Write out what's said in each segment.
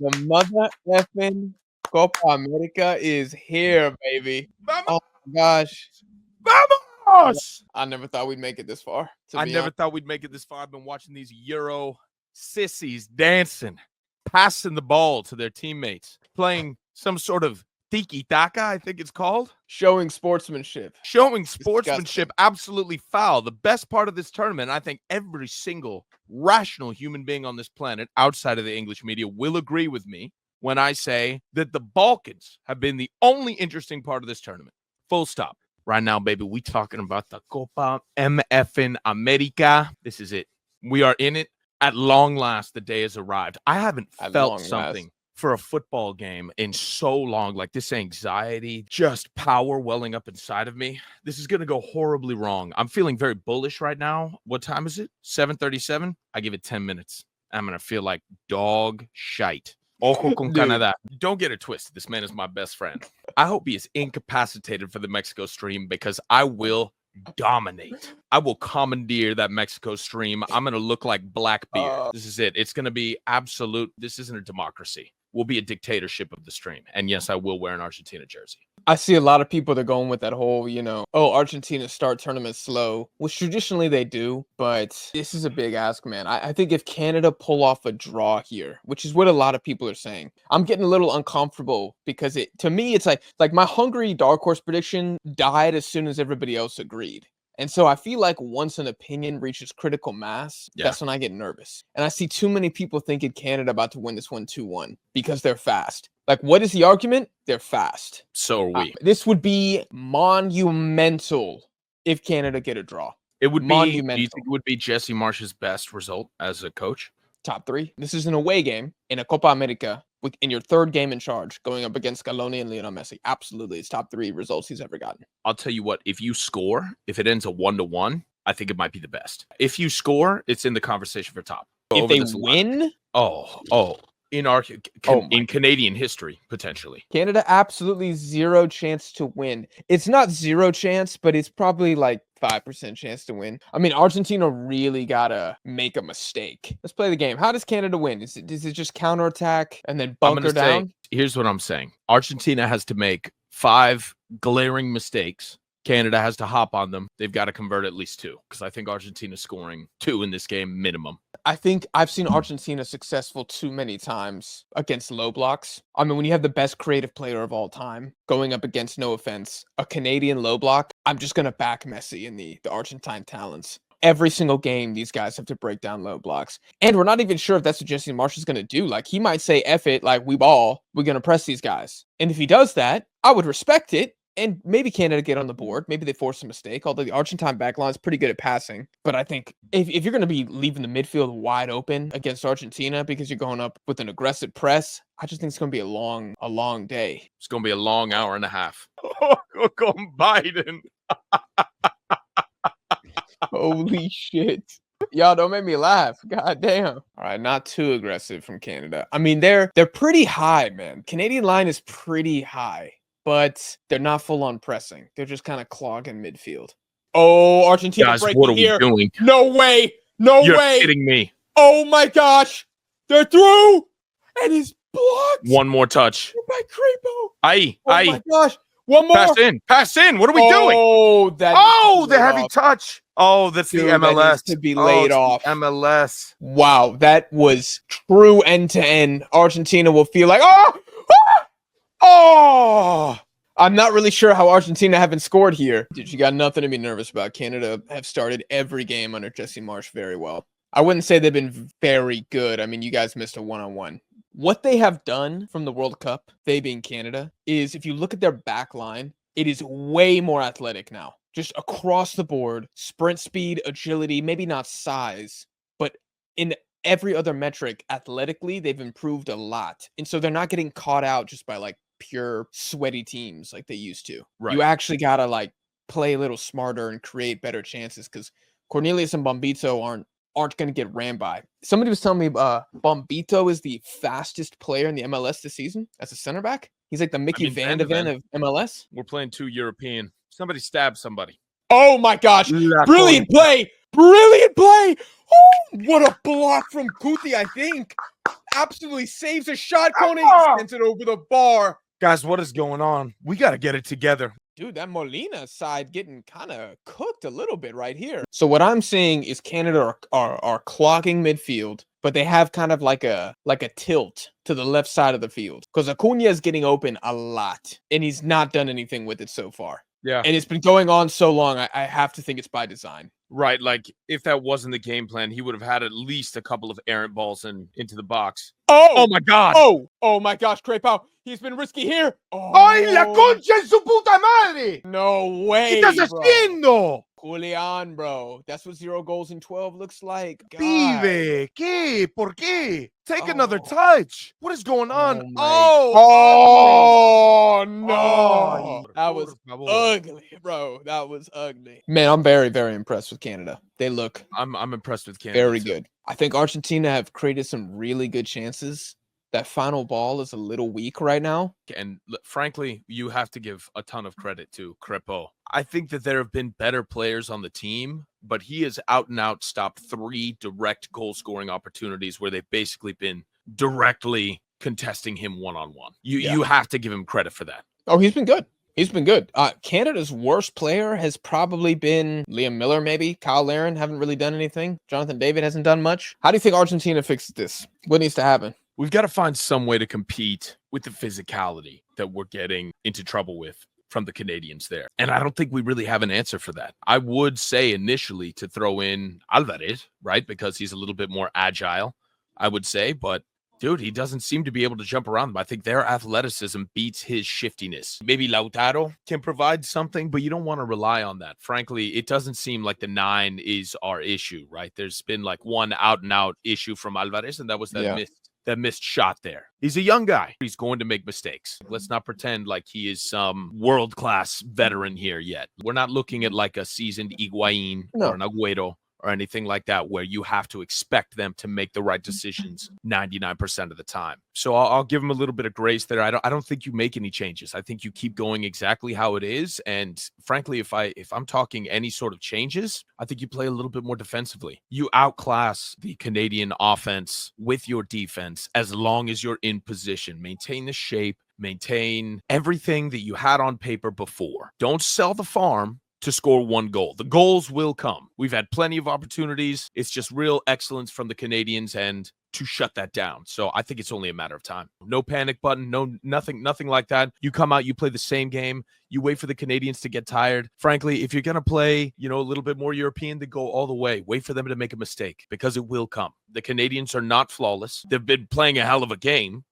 The mother effing Copa America is here, baby. Vamos! Oh my gosh. Vamos! I never thought we'd make it this far. I never thought we'd make it this far. I've been watching these Euro sissies dancing, passing the ball to their teammates, playing some sort of tiki-taka, I think it's called. Showing sportsmanship. Showing sportsmanship, absolutely foul. The best part of this tournament, I think every single rational human being on this planet outside of the English media will agree with me when I say that the Balkans have been the only interesting part of this tournament. Full stop. Right now, baby, we talking about the Copa MFN America. This is it. We are in it. At long last, the day has arrived. I haven't felt something for a football game in so long, like this anxiety, just power welling up inside of me. This is going to go horribly wrong. I'm feeling very bullish right now. What time is it? 7:37. I give it 10 minutes. I'm going to feel like dog shite. Ojo con Canada. Don't get it twisted. This man is my best friend. I hope he is incapacitated for the Mexico stream because I will dominate. I will commandeer that Mexico stream. I'm going to look like Blackbeard. This is it. It's going to be absolute. This isn't a democracy. We'll be a dictatorship of the stream. And yes, I will wear an Argentina jersey. I see a lot of people that are going with that whole, Argentina start tournament slow, which traditionally they do, but this is a big ask, man. I think if Canada pull off a draw here, which is what a lot of people are saying, I'm getting a little uncomfortable because to me, it's like my Hungary dark horse prediction died as soon as everybody else agreed. And so I feel like once an opinion reaches critical mass, that's when I get nervous. And I see too many people thinking Canada about to win this one 2-1 because they're fast. Like, what is the argument? They're fast. So are we. This would be monumental if Canada get a draw. It would be monumental. Do you think it would be Jesse Marsh's best result as a coach? Top 3. This is an away game in a Copa America in your third game in charge, going up against Scaloni and Lionel Messi. Absolutely, it's top 3 results he's ever gotten. I'll tell you what, if you score, if it ends a 1-1, I think it might be the best. If you score, it's in the conversation for top. If they win? In Canadian history, potentially. Canada, absolutely 0 chance to win. It's not 0 chance, but it's probably like 5% chance to win. I mean, Argentina really gotta make a mistake. Let's play the game. How does Canada win? Is it just counterattack and then bunker down? Here's what I'm saying. Argentina has to make 5 glaring mistakes. Canada has to hop on them. They've got to convert at least 2 because I think Argentina's scoring 2 in this game minimum. I think I've seen Argentina successful too many times against low blocks. I mean, when you have the best creative player of all time going up against, no offense, a Canadian low block, I'm just going to back Messi in the Argentine talents. Every single game, these guys have to break down low blocks. And we're not even sure if that's what Jesse Marsh is going to do. Like, he might say, F it, like, we're going to press these guys. And if he does that, I would respect it. And maybe Canada get on the board. Maybe they force a mistake, although the Argentine backline is pretty good at passing. But I think if you're going to be leaving the midfield wide open against Argentina because you're going up with an aggressive press, I just think it's going to be a long day. It's going to be a long hour and a half. Oh, go Biden. Holy shit. Y'all don't make me laugh. God damn. All right, not too aggressive from Canada. I mean, they're pretty high, man. Canadian line is pretty high. But they're not full on pressing. They're just kind of clogging midfield. Oh, Argentina guys, breaking what are here. We doing? No way. You're kidding me. Oh my gosh. They're through. And he's blocked. One more touch. My creepo. Aye. Oh my gosh. One more. Pass in. What are we doing? The heavy touch. Oh, that's the MLS. That needs to be laid off. MLS. Wow, that was true end to end. Argentina will feel like, I'm not really sure how Argentina haven't scored here. Dude, you got nothing to be nervous about. Canada have started every game under Jesse Marsh very well. I wouldn't say they've been very good. I mean, you guys missed a 1-on-1. What they have done from the World Cup, they being Canada, is if you look at their back line, it is way more athletic now. Just across the board, sprint speed, agility, maybe not size, but in every other metric, athletically, they've improved a lot. And so they're not getting caught out just by like pure sweaty teams like they used to. Right. You actually gotta like play a little smarter and create better chances because Cornelius and Bombito aren't gonna get ran by. Somebody was telling me Bombito is the fastest player in the MLS this season as a center back. He's like the Mickey Van de Ven of MLS. We're playing 2 European. Somebody stabbed somebody. Oh my gosh! Brilliant play! Brilliant play! Oh, what a block from Kuti, I think. absolutely saves a shot, Coney. Sends it over the bar. Guys, what is going on? We got to get it together. Dude, that Molina side getting kind of cooked a little bit right here. So what I'm seeing is Canada are clogging midfield, but they have kind of like a tilt to the left side of the field because Acuna is getting open a lot, and he's not done anything with it so far. Yeah. And it's been going on so long, I have to think it's by design. Right, like if that wasn't the game plan, he would have had at least a couple of errant balls into the box. Oh my God! Oh my gosh, Crepao, he's been risky here. ¡Ay, la concha en su puta madre! No way, ¿Qué estás haciendo? Julian, bro. That's what 0 goals in 12 looks like. God. Pibe, ¿qué? ¿Por qué? Take another touch. What is going on? Oh no. That was ugly, bro. That was ugly. Man, I'm very, very impressed with Canada. They look I'm impressed with Canada. Very good. I think Argentina have created some really good chances. That final ball is a little weak right now. And frankly, you have to give a ton of credit to Crepeau. I think that there have been better players on the team, but he has out and out stopped 3 direct goal scoring opportunities where they've basically been directly contesting him one-on-one. You have to give him credit for that. Oh, he's been good. He's been good. Canada's worst player has probably been Liam Miller, maybe. Kyle Larin haven't really done anything. Jonathan David hasn't done much. How do you think Argentina fixes this? What needs to happen? We've got to find some way to compete with the physicality that we're getting into trouble with from the Canadians there. And I don't think we really have an answer for that. I would say initially to throw in Alvarez, right? Because he's a little bit more agile, I would say. But dude, he doesn't seem to be able to jump around them. I think their athleticism beats his shiftiness. Maybe Lautaro can provide something, but you don't want to rely on that. Frankly, it doesn't seem like the 9 is our issue, right? There's been like one out-and-out issue from Alvarez, and that was that missed shot there. He's a young guy. He's going to make mistakes. Let's not pretend like he is some world-class veteran here yet. We're not looking at like a seasoned Higuain or an Agüero or anything like that, where you have to expect them to make the right decisions 99% of the time. So I'll give them a little bit of grace there. I don't think you make any changes. I think you keep going exactly how it is. And frankly, if I'm talking any sort of changes, I think you play a little bit more defensively. You outclass the Canadian offense with your defense as long as you're in position. Maintain the shape, maintain everything that you had on paper before. Don't sell the farm to score 1 goal. The goals will come. We've had plenty of opportunities. It's just real excellence from the Canadians and to shut that down. So I think it's only a matter of time. No panic button, nothing like that. You come out, you play the same game. You wait for the Canadians to get tired. Frankly, if you're going to play, a little bit more European, then go all the way. Wait for them to make a mistake because it will come. The Canadians are not flawless. They've been playing a hell of a game,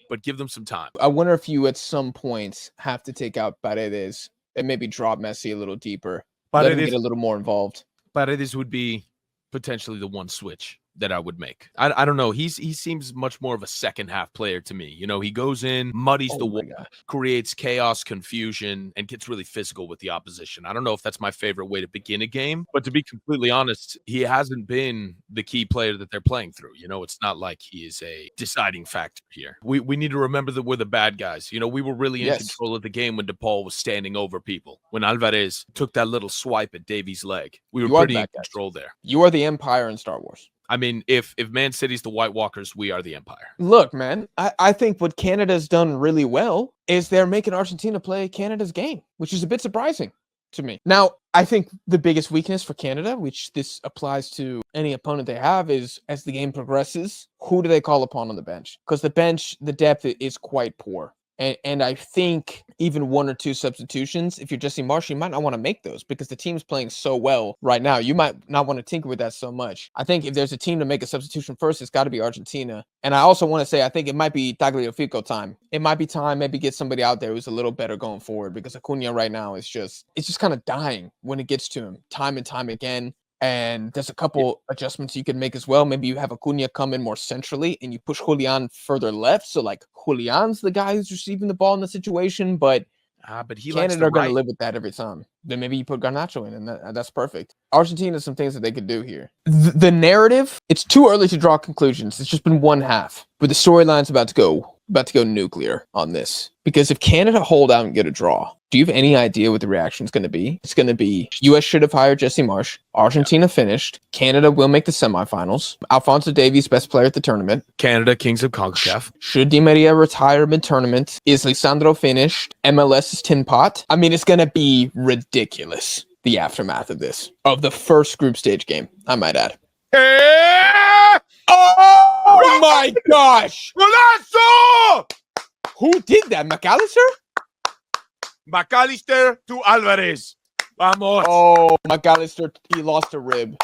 but give them some time. I wonder if you at some points have to take out Paredes and maybe drop Messi a little deeper. Let him get a little more involved. Paredes would be potentially the one switch that I would make. I don't know. He seems much more of a second half player to me. He goes in, muddies the wall, creates chaos, confusion, and gets really physical with the opposition. I don't know if that's my favorite way to begin a game, but to be completely honest, he hasn't been the key player that they're playing through. It's not like he is a deciding factor here. We need to remember that we're the bad guys. We were really in control of the game when DePaul was standing over people. When Alvarez took that little swipe at Davies' leg, we were pretty in control there. You are the Empire in Star Wars. I mean, if Man City's the White Walkers, we are the Empire. Look, man, I think what Canada's done really well is they're making Argentina play Canada's game, which is a bit surprising to me. Now, I think the biggest weakness for Canada, which this applies to any opponent they have, is as the game progresses, who do they call upon on the bench? Because the bench, the depth is quite poor. And I think even 1 or 2 substitutions, if you're Jesse Marsh, you might not want to make those because the team's playing so well right now. You might not want to tinker with that so much. I think if there's a team to make a substitution first, it's got to be Argentina. And I also want to say, I think it might be Tagliafico time. It might be time, maybe get somebody out there who's a little better going forward because Acuna right now is just kind of dying when it gets to him time and time again. And there's a couple adjustments you can make as well. Maybe you have Acuna come in more centrally and you push Julian further left. So like Julian's the guy who's receiving the ball in the situation, but Canada are going to live with that every time. Then maybe you put Garnacho in and that's perfect. Argentina has some things that they could do here. The narrative, it's too early to draw conclusions. It's just been 1 half, but the storyline's about to go about to go nuclear on this. Because if Canada hold out and get a draw, do you have any idea what the reaction is going to be? It's going to be U.S. should have hired Jesse Marsh. Argentina finished. Canada will make the semifinals. Alphonso Davies, best player at the tournament. Canada, kings of CONCACAF. Should Di Maria retire mid-tournament? Is Lisandro finished? MLS is tin pot. I mean, it's going to be ridiculous, the aftermath of this. Of the first group stage game, I might add. Oh my gosh! Golazo! Who did that? McAllister? McAllister to Alvarez. Vamos. Oh, McAllister, he lost a rib.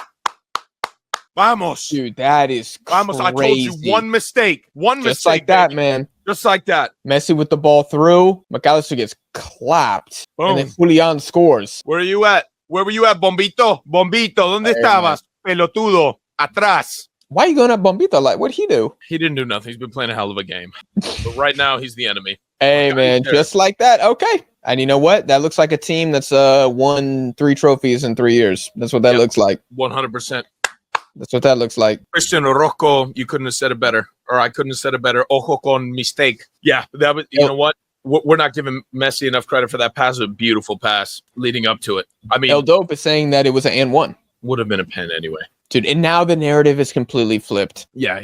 Vamos. Dude, that is crazy. Vamos, I told you, one mistake. Just like that, man. Just like that. Messi with the ball through. McAllister gets clapped. Boom. And then Julian scores. Where are you at? Where were you at, Bombito? Bombito, ¿dónde estabas? Pelotudo. Atrás. Why are you going at Bombito? Like, what'd he do? He didn't do nothing. He's been playing a hell of a game. But right now, he's the enemy. Hey, man, just like that. Okay. And you know what? That looks like a team that's won 3 trophies in 3 years. That's what that looks like. 100%. That's what that looks like. Christian Orozco, you couldn't have said it better. Or I couldn't have said it better. Ojo con mistake. Yeah, that was, you know what? We're not giving Messi enough credit for that pass. It was a beautiful pass leading up to it. I mean, El Dope is saying that it was an and one. Would have been a pen anyway. Dude, and now the narrative is completely flipped. Yeah.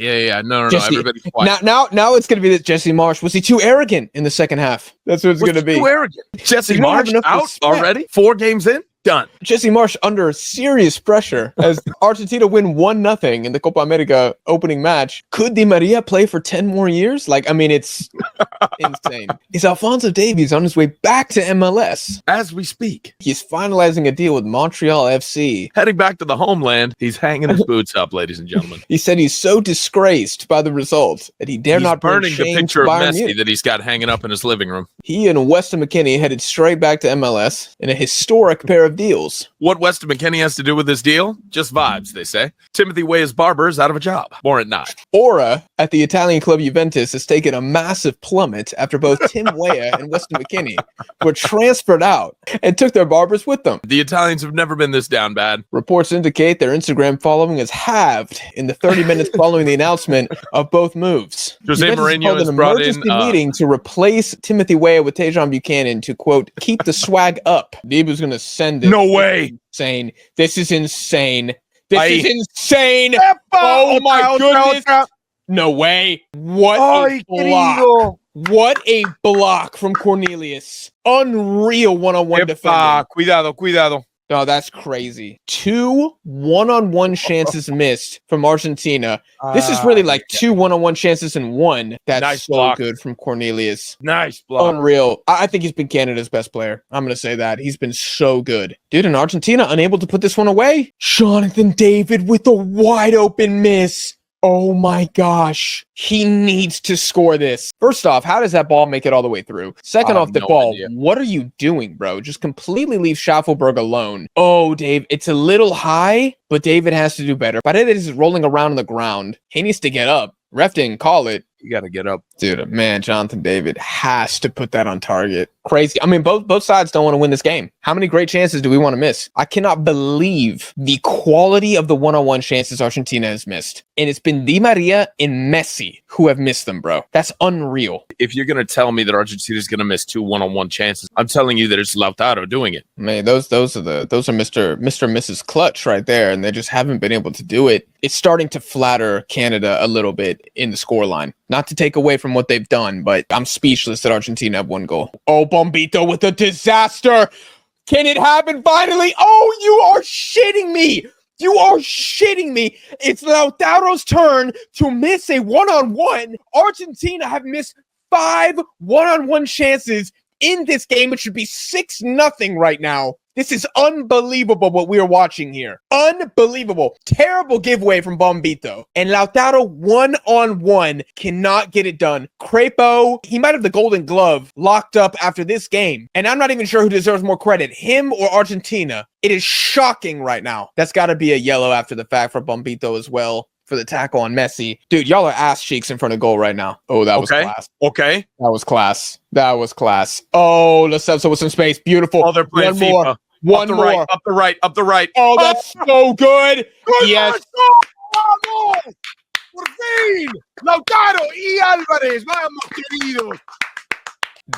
No. Jesse, Everybody's quiet. Now it's going to be that Jesse Marsh. Was he too arrogant in the second half? That's what it's going to be. Too arrogant. Jesse You don't have Marsh enough out respect. already? 4 games in? Done. Jesse Marsh under serious pressure as Argentina win 1-0 in the Copa America opening match. Could Di Maria play for 10 more years? Like, I mean, it's insane. Is Alphonso Davies on his way back to MLS? As we speak. He's finalizing a deal with Montreal FC. Heading back to the homeland, he's hanging his boots up, ladies and gentlemen. He said he's so disgraced by the result that he dare He's not burning the shame picture to of Bayern Messi Munich. that he's got hanging up in his living room. He and Weston McKennie headed straight back to MLS in a historic pair of deals. What Weston McKennie has to do with this deal? Just vibes, they say. Timothy Weah's barber is out of a job. More at not. Aura at the Italian club Juventus has taken a massive plummet after both Tim Weah and Weston McKennie were transferred out and took their barbers with them. The Italians have never been this down bad. Reports indicate their Instagram following is halved in the 30 minutes following the announcement of both moves. Jose Juventus Mourinho held has an brought emergency in meeting to replace Timothy Weah with Tejan Buchanan to, quote, keep the swag up. Deebu's going to send it. No way. Insane. This is insane. This is insane. Epa! Oh my goodness. No way. What a block. What a block from Cornelius. Unreal one-on-one defending. Cuidado. No, that's crazy. 2 one-on-one chances missed from Argentina. This is really like 2 one-on-one chances in one. That's Nice so block. good from Cornelius. Nice block. Unreal. I think he's been Canada's best player. I'm going to say that. He's been so good. Dude, and Argentina unable to put this one away. Jonathan David with a wide open miss. Oh my gosh. He needs to score this. First off, how does that ball make it all the way through? Second off, the ball, idea. What are you doing, bro? Just completely leave Schaffelberg alone. Oh, Dave, it's a little high, but David has to do better. Paredes is rolling around on the ground. He needs to get up. Ref didn't call it. You got to get up. Dude, man, Jonathan David has to put that on target. Crazy. I mean, both sides don't want to win this game. How many great chances do we want to miss? I cannot believe the quality of the one-on-one chances Argentina has missed. And it's been Di Maria and Messi who have missed them, bro. That's unreal. If you're going to tell me that Argentina is going to miss 2 one-on-one chances, I'm telling you that it's Lautaro doing it. Man, those are Mr. and Mrs. Clutch right there, and they just haven't been able to do it. It's starting to flatter Canada a little bit in the scoreline. Not to take away from what they've done, but I'm speechless that Argentina have 1 goal. Oh, Bombito with a disaster. Can it happen finally? Oh, you are shitting me. You are shitting me. It's Lautaro's turn to miss a one-on-one. Argentina have missed 5 one-on-one chances in this game. It should be 6-0 right now. This is unbelievable what we are watching here. Unbelievable. Terrible giveaway from Bombito. And Lautaro one-on-one cannot get it done. Crepo, he might have the golden glove locked up after this game. And I'm not even sure who deserves more credit, him or Argentina. It is shocking right now. That's got to be a yellow after the fact for Bombito as well. For the tackle on Messi. Dude, y'all are ass cheeks in front of goal right now. Oh, that was class. Okay. That was class. That was class. Oh, Lo Celso with some space. Beautiful. Oh, they're playing One FIFA. more. One more. Right, up the right. Oh, that's so good. Yes. Por fin! Lautaro y Álvarez, vamos, queridos.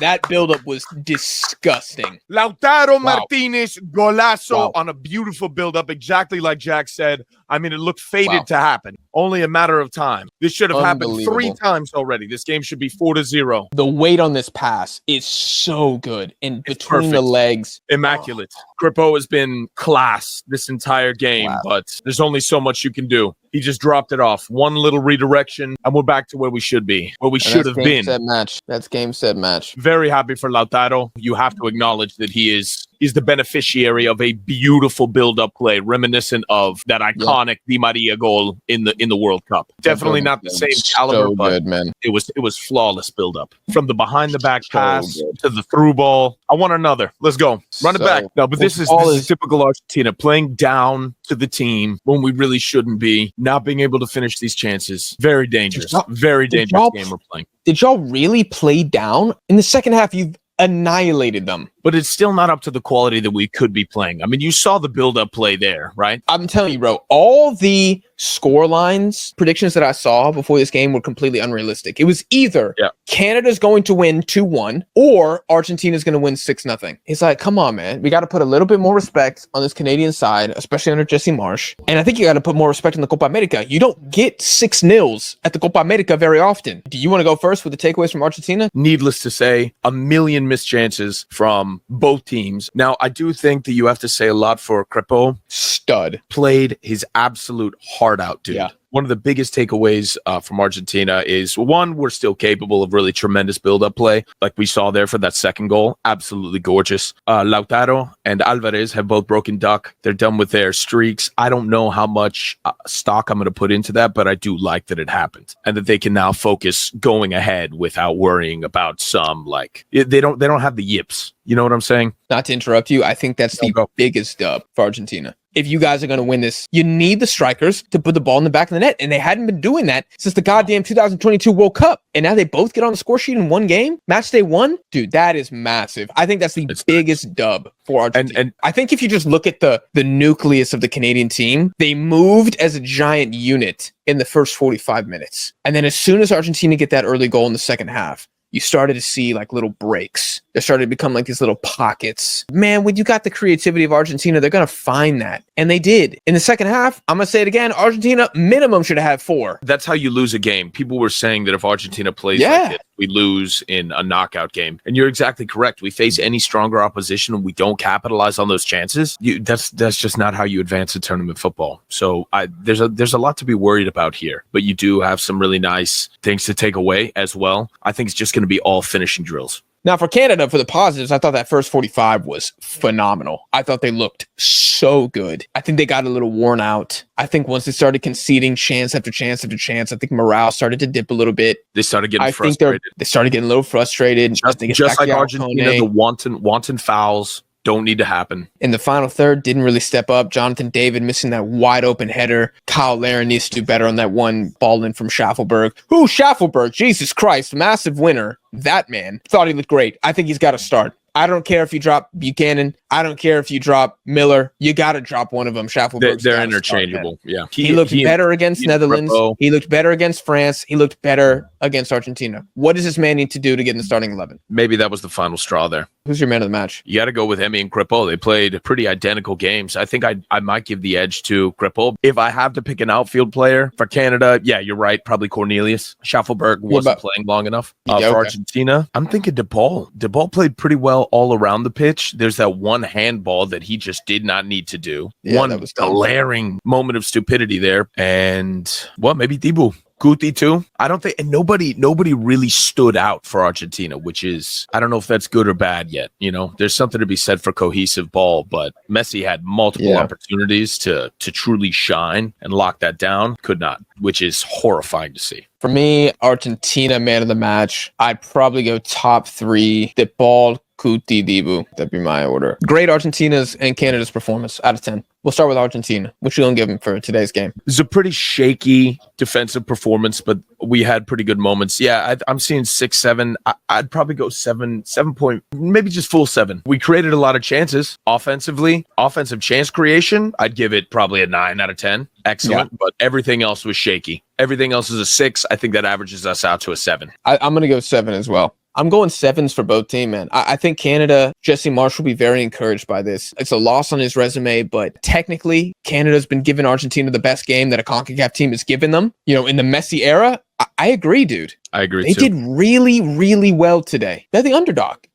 That buildup was disgusting. Lautaro Martinez, golazo Wow. on a beautiful buildup, exactly like Jack said. I mean, it looked fated to happen. Only a matter of time. This should have happened 3 times already. This game should be 4-0. The weight on this pass is so good. And between the legs. Immaculate. Kripo has been class this entire game, but there's only so much you can do. He just dropped it off. One little redirection, and we're back to where we should be, where we should have been. Set match. That's game, set, match. Very happy for Lautaro. You have to acknowledge that he's the beneficiary of a beautiful build-up play, reminiscent of that iconic Di Maria goal in the World Cup. Definitely not the same caliber, but man. It was flawless build-up. From the behind-the-back pass to the through ball. I want another. Let's go. Run it back. No, but this is typical Argentina, playing down to the team when we really shouldn't be, not being able to finish these chances. Very dangerous. Very dangerous game we're playing. Did y'all really play down? In the second half, you've annihilated them. But it's still not up to the quality that we could be playing. I mean, you saw the build-up play there, right? I'm telling you, bro, all the score lines predictions that I saw before this game were completely unrealistic. It was either Canada's going to win 2-1 or Argentina's going to win 6-0. It's like, come on, man. We got to put a little bit more respect on this Canadian side, especially under Jesse Marsch. And I think you got to put more respect on the Copa America. You don't get 6-0s at the Copa America very often. Do you want to go first with the takeaways from Argentina? Needless to say, a million missed chances from both teams. Now, I do think that you have to say a lot for Kripo. Stud. Played his absolute heart out, dude. Yeah. One of the biggest takeaways from Argentina is, one, we're still capable of really tremendous build-up play, like we saw there for that second goal. Absolutely gorgeous. Lautaro and Alvarez have both broken duck. They're done with their streaks. I don't know how much stock I'm going to put into that, but I do like that it happened and that they can now focus going ahead without worrying about some, like, they don't have the yips. You know what I'm saying? Not to interrupt you, I think that's the biggest dub for Argentina. If you guys are going to win this, you need the strikers to put the ball in the back of the net. And they hadn't been doing that since the goddamn 2022 World Cup. And now they both get on the score sheet in one game. Match day 1. Dude, that is massive. I think that's the biggest dub for Argentina. And I think if you just look at the nucleus of the Canadian team, they moved as a giant unit in the first 45 minutes. And then as soon as Argentina get that early goal in the second half, you started to see like little breaks. They started to become like these little pockets. Man, when you got the creativity of Argentina, they're going to find that. And they did. In the second half, I'm going to say it again, Argentina minimum should have had 4. That's how you lose a game. People were saying that if Argentina plays like this, we lose in a knockout game. And you're exactly correct. We face any stronger opposition and we don't capitalize on those chances. That's just not how you advance in tournament football. So there's a lot to be worried about here. But you do have some really nice things to take away as well. I think it's just going to be all finishing drills. Now, for Canada, for the positives, I thought that first 45 was phenomenal. I thought they looked so good. I think they got a little worn out. I think once they started conceding chance after chance after chance, I think morale started to dip a little bit. They started getting frustrated. They started getting a little frustrated. Just like Argentina, the wanton fouls don't need to happen. In the final third, didn't really step up. Jonathan David missing that wide open header. Kyle Larin needs to do better on that one ball in from Schaffelberg. Schaffelberg, Jesus Christ, massive winner. That man thought he looked great. I think he's got to start. I don't care if you drop Buchanan. I don't care if you drop Miller. You got to drop one of them. Schaffelberg. They're interchangeable. Yeah. He looked better against Netherlands. He looked better against France. He looked better against Argentina. What does this man need to do to get in the starting 11? Maybe that was the final straw there. Who's your man of the match? You got to go with Emi and Kripo. They played pretty identical games. I think I might give the edge to Kripo. If I have to pick an outfield player for Canada, yeah, you're right. Probably Cornelius. Schaffelberg wasn't playing long enough. For Argentina, I'm thinking De Paul. De Paul played pretty well all around the pitch. There's that one handball that he just did not need to do. Yeah, one glaring moment of stupidity there. And maybe Thibaut. Guti too. I don't think, and nobody really stood out for Argentina, which is, I don't know if that's good or bad yet. You know, there's something to be said for cohesive ball, but Messi had multiple opportunities to truly shine and lock that down. Could not, which is horrifying to see. For me, Argentina man of the match. I'd probably go top 3. De Paul, Guti, Dibu. That'd be my order. Great Argentina's and Canada's performance out of 10. We'll start with Argentina. What you gonna give them for today's game? This is a pretty shaky defensive performance, but we had pretty good moments. Yeah, I'm seeing 6-7. I'd probably go 7 point, maybe just full 7. We created a lot of chances offensively. Offensive chance creation, I'd give it probably a 9 out of 10. Excellent, but everything else was shaky. Everything else is a 6. I think that averages us out to a 7. I'm gonna go 7 as well. I'm going 7s for both teams, man. I think Canada, Jesse Marsh will be very encouraged by this. It's a loss on his resume, but technically, Canada's been giving Argentina the best game that a CONCACAF team has given them. You know, in the Messi era, I agree, dude. I agree, They did really, really well today. They're the underdog.